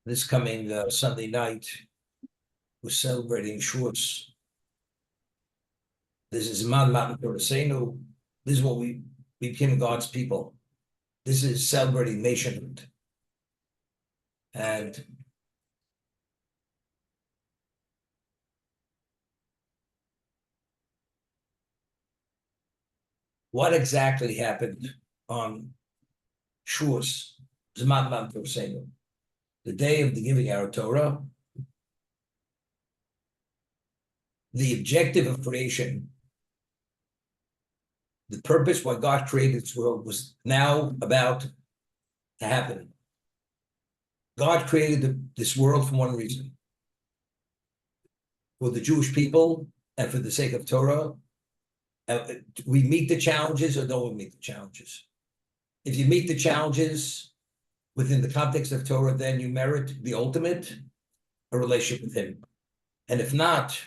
This coming Sunday night, we're celebrating Shavuos. This is Man Matan Torah. This is what we became God's people. This is celebrating nationhood. And what exactly happened on Shavuos, Zman Matan Torah, the day of the giving our Torah? The objective of creation, the purpose why God created this world was now about to happen. God created this world for one reason: for the Jewish people and for the sake of Torah. We meet the challenges or don't we meet the challenges? If you meet the challenges within the context of Torah, then you merit the ultimate, a relationship with Him. And if not,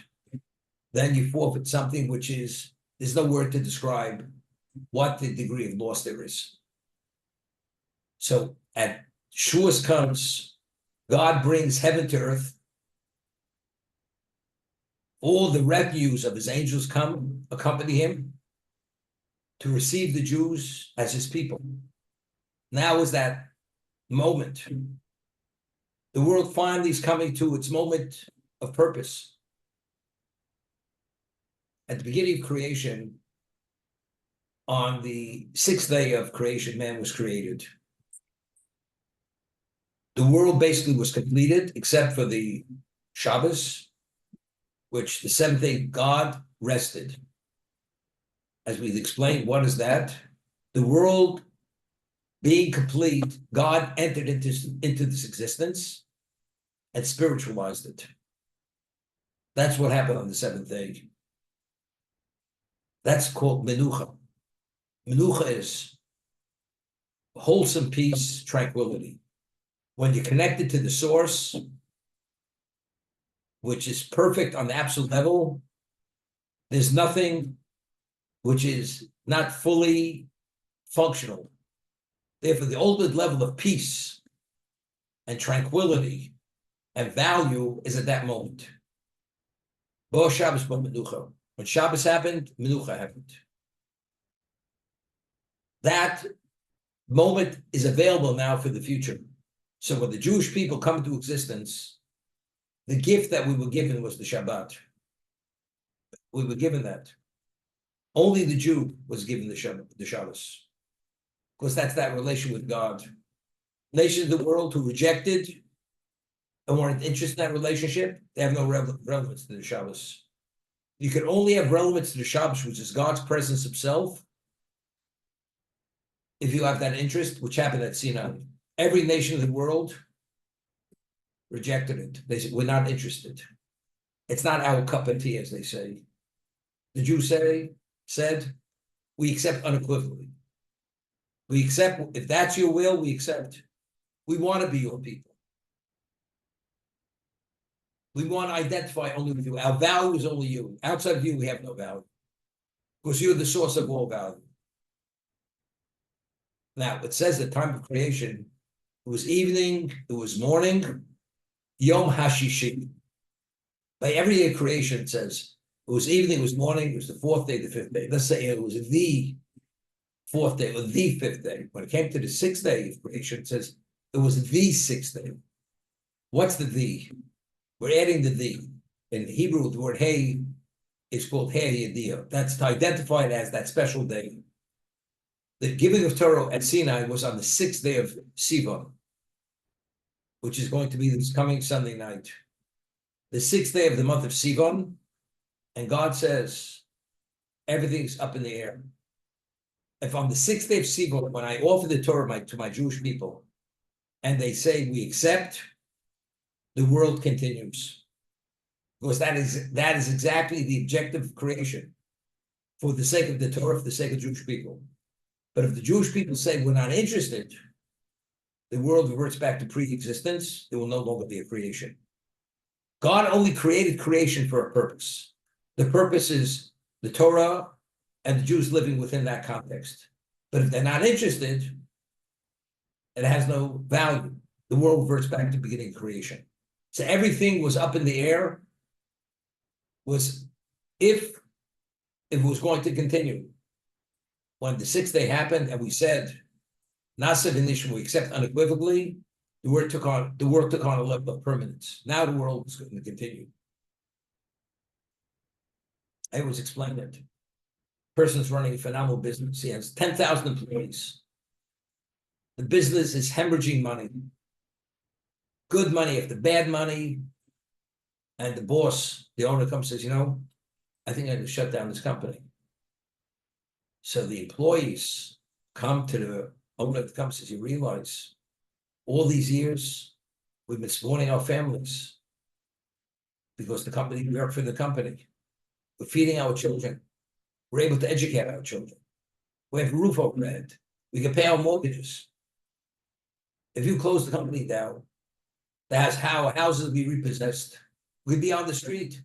then you forfeit something which is, there's no word to describe what the degree of loss there is. So at Shavuos comes, God brings heaven to earth. All the retinues of His angels come, accompany Him to receive the Jews as His people. Now is that moment. The world finally is coming to its moment of purpose. At the beginning of creation, on the sixth day of creation, man was created. The world basically was completed, except for the Shabbat, which the seventh day God rested. As we've explained, what is that? The world being complete, God entered into this existence and spiritualized it. That's what happened on the seventh day. That's called menucha. Menucha is wholesome peace, tranquility. When you're connected to the source, which is perfect on the absolute level, there's nothing which is not fully functional. Therefore, the ultimate level of peace and tranquility and value is at that moment. Bo Shabbos bo menucha. When Shabbos happened, menucha happened. That moment is available now for the future. So when the Jewish people come into existence, the gift that we were given was the Shabbat. We were given that. Only the Jew was given the Shabbos. Because that's that relation with God. Nations of the world who rejected and weren't interested in that relationship, they have no relevance to the Shabbos. You can only have relevance to the Shabbos, which is God's presence Himself, if you have that interest, which happened at Sinai. Every nation of the world rejected it. They said, we're not interested. It's not our cup of tea, as they say. The Jews said, we accept unequivocally. We accept, if that's your will, we accept. We want to be your people. We want to identify only with you. Our value is only you. Outside of you, we have no value. Because you're the source of all value. Now, it says the time of creation, it was evening, it was morning, Yom HaShishi. By every day of creation, it says, it was evening, it was morning, it was the fourth day, the fifth day. Let's say it was the fourth day or the fifth day. When it came to the sixth day of creation, it says it was the sixth day. What's the the? We're adding the the. In Hebrew, the word hey is called hey yediyah. That's to identify it as that special day. The giving of Torah at Sinai was on the sixth day of Sivan, which is going to be this coming Sunday night. The sixth day of the month of Sivan, and God says, everything's up in the air. If on the sixth day of Sivan, when I offer the Torah to my Jewish people, and they say we accept, the world continues. Because that is exactly the objective of creation, for the sake of the Torah, for the sake of Jewish people. But if the Jewish people say we're not interested, the world reverts back to pre-existence. There will no longer be a creation. God only created creation for a purpose. The purpose is the Torah and the Jews living within that context. But if they're not interested, it has no value. the world reverts back to the beginning of creation. So everything was up in the air, was if it was going to continue. When the sixth day happened and we said, Nasa Venishim, we accept unequivocally, the work took on a level of permanence. Now the world is going to continue. I always explain it. Person's running a phenomenal business. He has 10,000 employees. The business is hemorrhaging money. Good money after bad money. And the boss, the owner, comes and says, I think I have to shut down this company. So the employees come to the owner of the company and says, you realize all these years we've been supporting our families because the company, we work for the company. We're feeding our children. We're able to educate our children. We have a roof over our head. We can pay our mortgages. If you close the company down, that's how houses will be repossessed. We'd be on the street.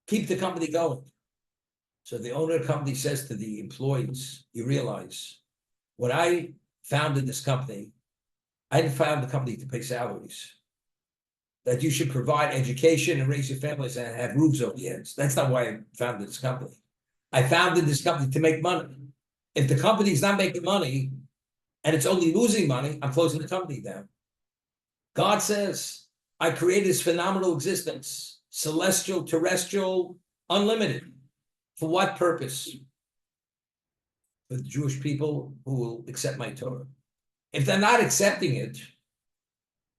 Keep the company going. So the owner of the company says to the employees, you realize, when I founded this company, I didn't found the company to pay salaries. That you should provide education and raise your families and have roofs over your heads. That's not why I founded this company. I founded this company to make money. If the company is not making money and it's only losing money, I'm closing the company down. God says, I created this phenomenal existence, celestial, terrestrial, unlimited. For what purpose? For the Jewish people who will accept my Torah. If they're not accepting it,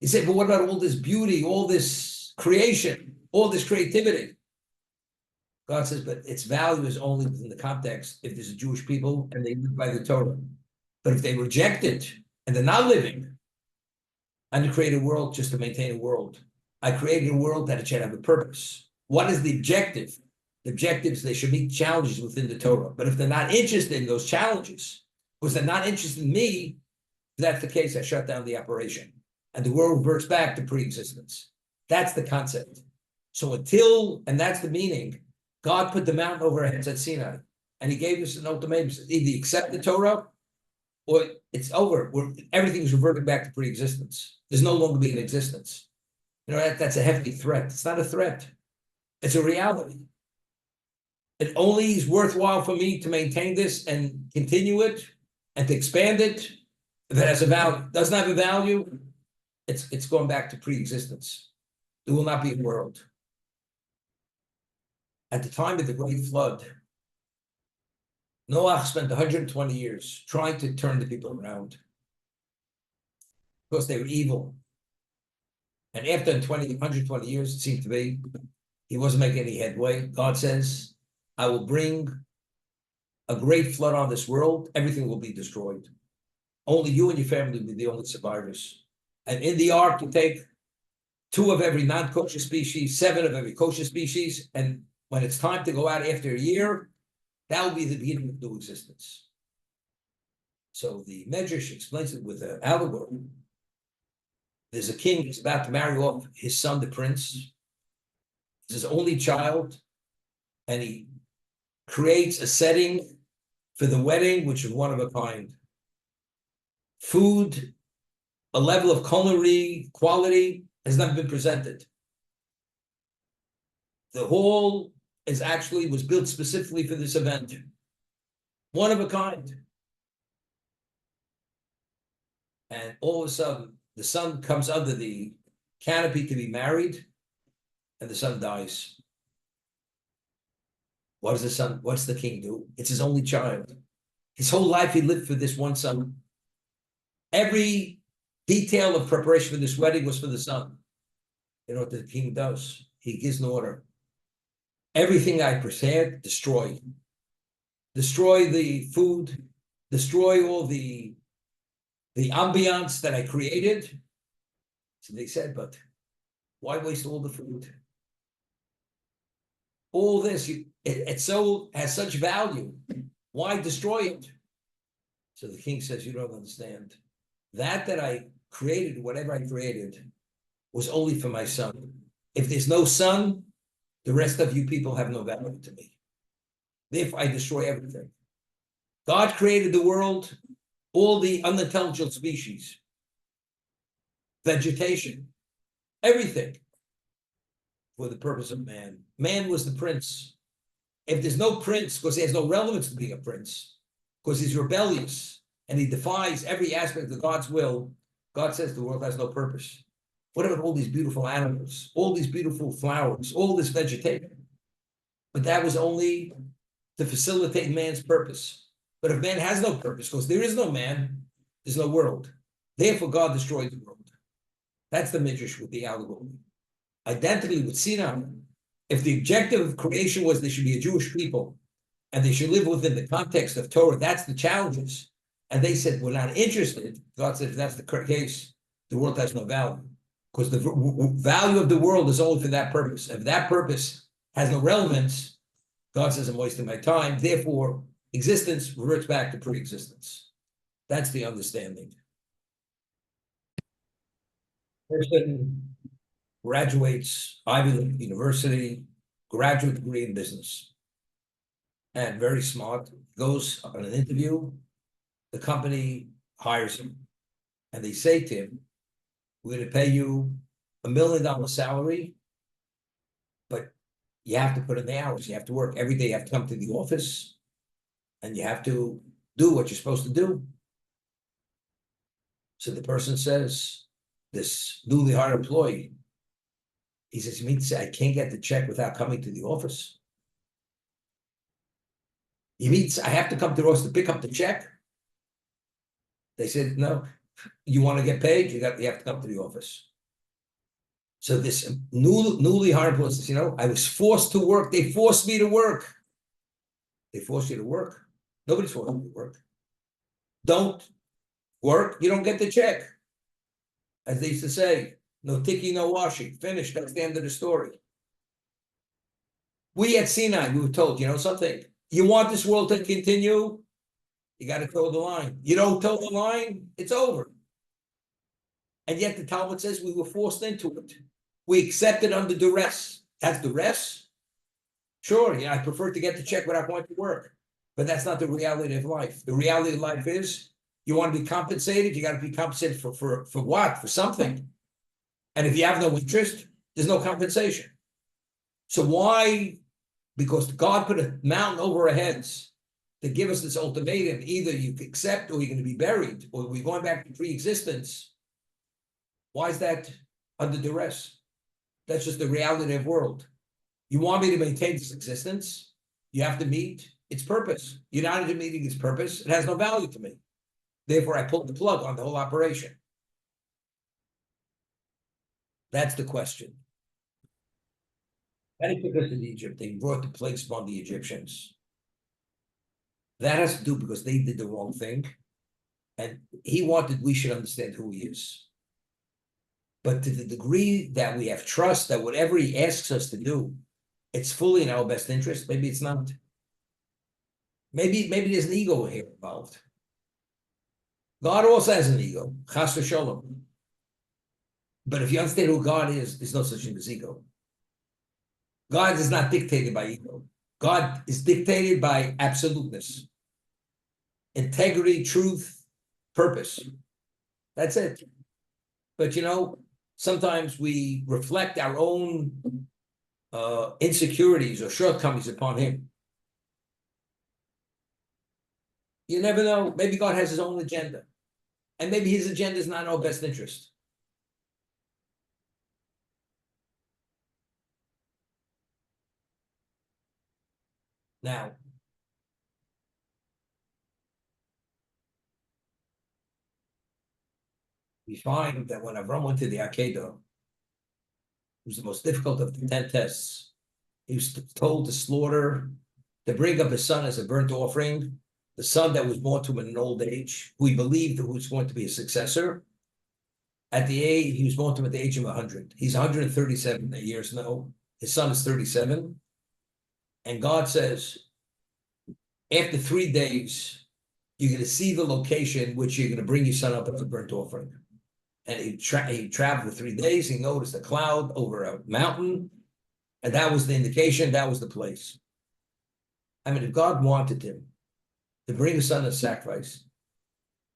you say, but what about all this beauty, all this creation, all this creativity? God says, but its value is only within the context if there's a Jewish people and they live by the Torah. But if they reject it and they're not living, I didn't create a world just to maintain a world. I created a world that it should have a purpose. What is the objective? The objective is they should meet challenges within the Torah. But if they're not interested in those challenges, because they're not interested in me, if that's the case, I shut down the operation. And the world reverts back to pre-existence. That's the concept. So and that's the meaning, God put the mountain over our heads at Sinai, and he gave us an ultimatum. Either you accept the Torah, or it's over. Everything is reverting back to pre-existence. There's no longer being existence. That's a hefty threat. It's not a threat. It's a reality. It only is worthwhile for me to maintain this and continue it and to expand it if it has a value. Doesn't have a value, it's going back to pre-existence. There will not be a world. At the time of the great flood, Noah spent 120 years trying to turn the people around because they were evil. And after 120 years, it seemed to be, he wasn't making any headway. God says, I will bring a great flood on this world. Everything will be destroyed. Only you and your family will be the only survivors. And in the ark, you take 2 of every non-kosher species, 7 of every kosher species. And when it's time to go out after a year, that will be the beginning of new existence. So the Medrash explains it with an allegory. There's a king who's about to marry off his son, the prince. He's his only child. And he creates a setting for the wedding, which is one of a kind. Food, a level of culinary quality has never been presented. The hall was built specifically for this event. One of a kind. And all of a sudden, the son comes under the canopy to be married, and the son dies. What's the king do? It's his only child. His whole life he lived for this one son. Every detail of preparation for this wedding was for the son. You know what the king does? He gives an order. Everything I prepared, destroy. Destroy the food, destroy all the ambiance that I created. So they said, but why waste all the food? All this, it so has such value. Why destroy it? So the king says, you don't understand. That I created, whatever I created, was only for my son. If there's no son, the rest of you people have no value to me. Therefore, I destroy everything. God created the world, all the unintelligent species. vegetation, everything for the purpose of man. Man was the prince. If there's no prince, because he has no relevance to being a prince, because he's rebellious and he defies every aspect of God's will, God says the world has no purpose. What about all these beautiful animals, all these beautiful flowers, all this vegetation? But that was only to facilitate man's purpose. But if man has no purpose, because there is no man, there's no world. Therefore, God destroyed the world. That's the midrash with the allegory. Identically with Sinai, if the objective of creation was they should be a Jewish people and they should live within the context of Torah, that's the challenges. And they said, we're not interested. God said, if that's the case, the world has no value. Because the value of the world is only for that purpose. If that purpose has no relevance, God says, I'm wasting my time. Therefore, existence reverts back to pre-existence. That's the understanding. Person graduates Ivy League University, graduate degree in business, and very smart, goes on an interview, the company hires him, and they say to him, we're going to pay you $1 million salary, but you have to put in the hours. You have to work every day. You have to come to the office, and you have to do what you're supposed to do. So the person says, this newly hired employee, he says, you mean to say I can't get the check without coming to the office? You mean I have to come to the office to pick up the check? They said, no, you want to get paid, you have to come to the office. So this newly hired employee says, I was forced to work. They forced me to work. They forced you to work. Nobody's forced you to work. Don't work, you don't get the check. As they used to say, no ticking, no washing. Finished. That's the end of the story. We at Sinai, we were told, something. You want this world to continue, you got to toe the line. You don't toe the line, it's over. And yet the Talmud says we were forced into it. We accepted under duress. That's duress? Sure, I prefer to get the check without going to work. But that's not the reality of life. The reality of life is you want to be compensated, you got to be compensated for what? For something. And if you have no interest, there's no compensation. So why? Because God put a mountain over our heads to give us this ultimatum. Either you accept or you're going to be buried, or we're going back to pre-existence. Why is that under duress? That's just the reality of the world. You want me to maintain this existence? You have to meet its purpose. You're not into meeting its purpose. It has no value to me. Therefore, I pulled the plug on the whole operation. That's the question. And he took us to Egypt. They brought the plagues upon the Egyptians. That has to do because they did the wrong thing. And he wanted we should understand who he is. But to the degree that we have trust that whatever he asks us to do, it's fully in our best interest, maybe it's not. Maybe there's an ego here involved. God also has an ego, chas v'sholom. But if you understand who God is, there's no such thing as ego. God is not dictated by ego. God is dictated by absoluteness, integrity, truth, purpose. That's it. But sometimes we reflect our own insecurities or shortcomings upon him. You never know. Maybe God has his own agenda. And maybe his agenda is not in our best interest. Now, we find that when Avram went to the Akedah, it was the most difficult of the 10 tests. He was told to bring up his son as a burnt offering, the son that was born to him in an old age, who he believed was going to be a successor. He was born to him at the age of 100. He's 137 years now. His son is 37. And God says, after 3 days, you're going to see the location which you're going to bring your son up as a burnt offering. And he traveled for 3 days. He noticed a cloud over a mountain. And that was the indication. That was the place. I mean, if God wanted him to bring his son as sacrifice,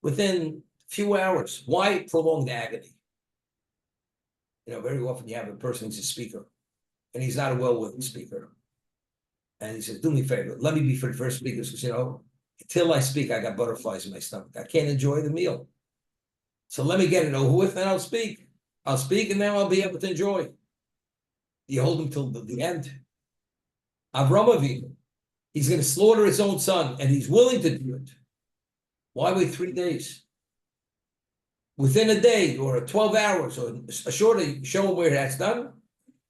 within a few hours, why prolong the agony? very often you have a person who's a speaker, and he's not a well-written speaker. And he says, do me a favor, let me be for the first speaker, because, until I speak, I got butterflies in my stomach. I can't enjoy the meal. So let me get it over with, and I'll speak. I'll speak, and then I'll be able to enjoy. You hold him till the end. Avram Avinu, he's going to slaughter his own son, and he's willing to do it. Why wait 3 days? Within a day, or 12 hours, or a shorter, show him where that's done.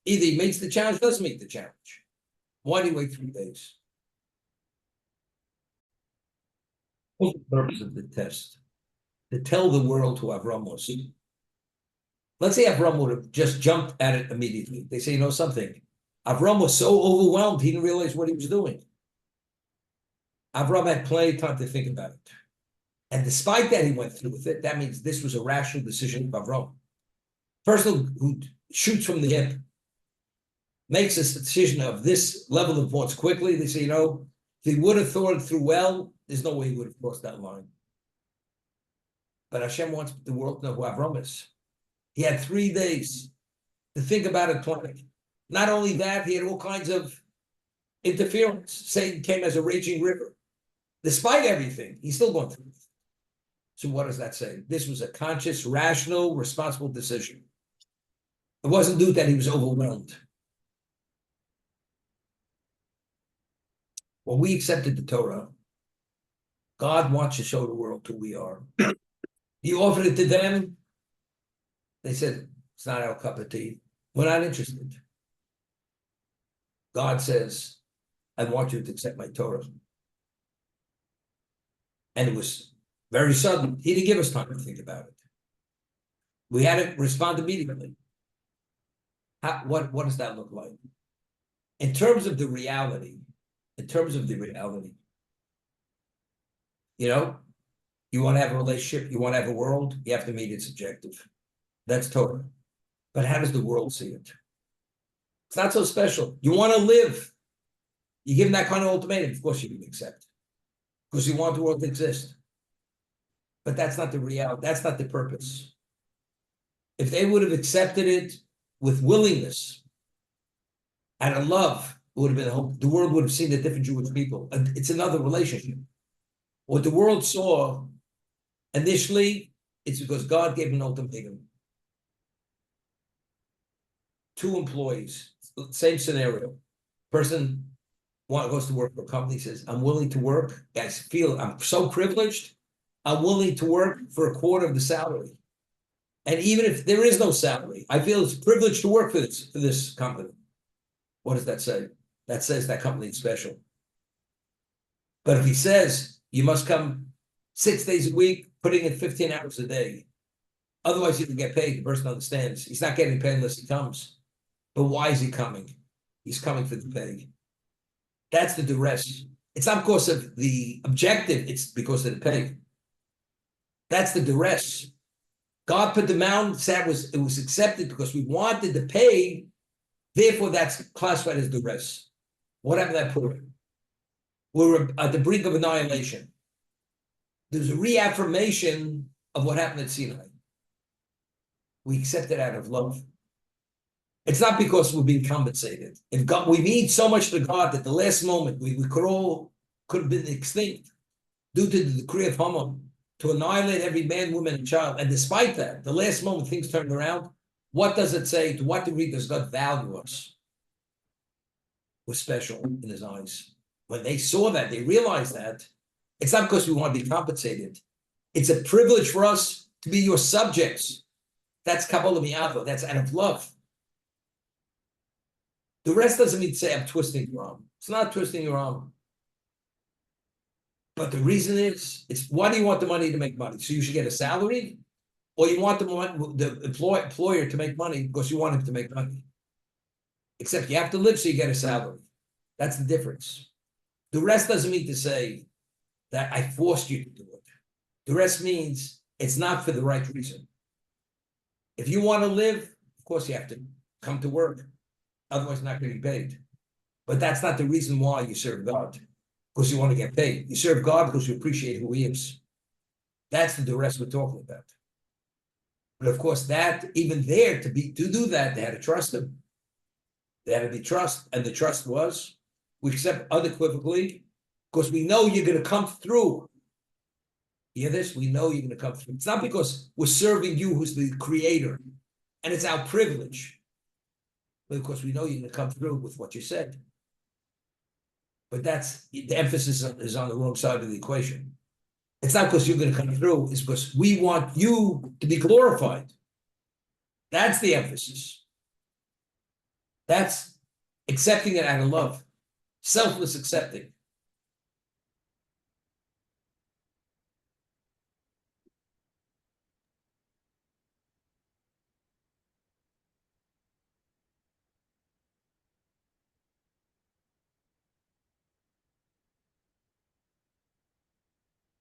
Either he makes the challenge, doesn't make the challenge. Why do you wait 3 days? What's the purpose of the test? To tell the world who Avram was. Let's say Avram would have just jumped at it immediately. They say, something. Avram was so overwhelmed, he didn't realize what he was doing. Avram had plenty of time to think about it. And despite that, he went through with it. That means this was a rational decision of Avram. Person who shoots from the hip, makes a decision of this level of importance quickly. They say, if he would have thought it through well, there's no way he would have crossed that line. But Hashem wants the world to know who Avram is. He had 3 days to think about it plenty. Not only that, he had all kinds of interference. Satan came as a raging river. Despite everything, he's still going through it. So what does that say? This was a conscious, rational, responsible decision. It wasn't due that he was overwhelmed. When we accepted the Torah, God wants to show the world who we are. He offered it to them. They said, it's not our cup of tea. We're not interested. God says, I want you to accept my Torah. And it was very sudden. He didn't give us time to think about it. We had to respond immediately. What does that look like? In terms of the reality, you want to have a relationship, you want to have a world, you have to meet its objective. That's Torah. But how does the world see it? It's not so special. You want to live. You give them that kind of ultimatum, of course you can accept. Because you want the world to exist. But that's not the reality. That's not the purpose. If they would have accepted it with willingness and a love, it would have been a hope. The world would have seen the different Jewish people. It's another relationship. What the world saw initially, it's because God gave an ultimatum. 2 employees, same scenario. Person goes to work for a company, says, I'm willing to work. I feel I'm so privileged. I'm willing to work for a quarter of the salary. And even if there is no salary, I feel it's a privilege to work for this company. What does that say? That says that company is special. But if he says, you must come 6 days a week, putting in 15 hours a day, otherwise you can get paid, the person understands. He's not getting paid unless he comes. But why is he coming? He's coming for the pay. That's the duress. It's not because of the objective, it's because of the pay. That's the duress. God put the mountain, said it was accepted because we wanted the pay, therefore that's classified as duress. What happened to that poor? We're at the brink of annihilation. There's a reaffirmation of what happened at Sinai. We accept it out of love. It's not because we're being compensated. If God, we need so much to God that the last moment we could have been extinct due to the decree of Haman to annihilate every man, woman, and child. And despite that, the last moment things turned around. What does it say? To what degree does God value us? We're special in his eyes. When they saw that, they realized that it's not because we want to be compensated. It's a privilege for us to be your subjects. That's Kabbalah Mi'ava. That's out of love. The rest doesn't mean to say I'm twisting your arm. It's not twisting your arm. But the reason is, it's why do you want the money to make money? So you should get a salary? Or you want the employer to make money because you want him to make money? Except you have to live so you get a salary. That's the difference. The rest doesn't mean to say that I forced you to do it. The rest means it's not for the right reason. If you want to live, of course you have to come to work. Otherwise, not going to be paid. But that's not the reason why you serve God, because you want to get paid. You serve God because you appreciate who he is. That's the duress we're talking about. But of course, that even there to do that, they had to trust him. They had to be trust, and the trust was, we accept unequivocally, because we know you're going to come through. You hear this? We know you're going to come through. It's not because we're serving you, who's the creator, and it's our privilege, but because we know you're going to come through with what you said. But that's the emphasis is on the wrong side of the equation. It's not because you're going to come through, it's because we want you to be glorified. That's the emphasis. That's accepting it out of love, selfless accepting.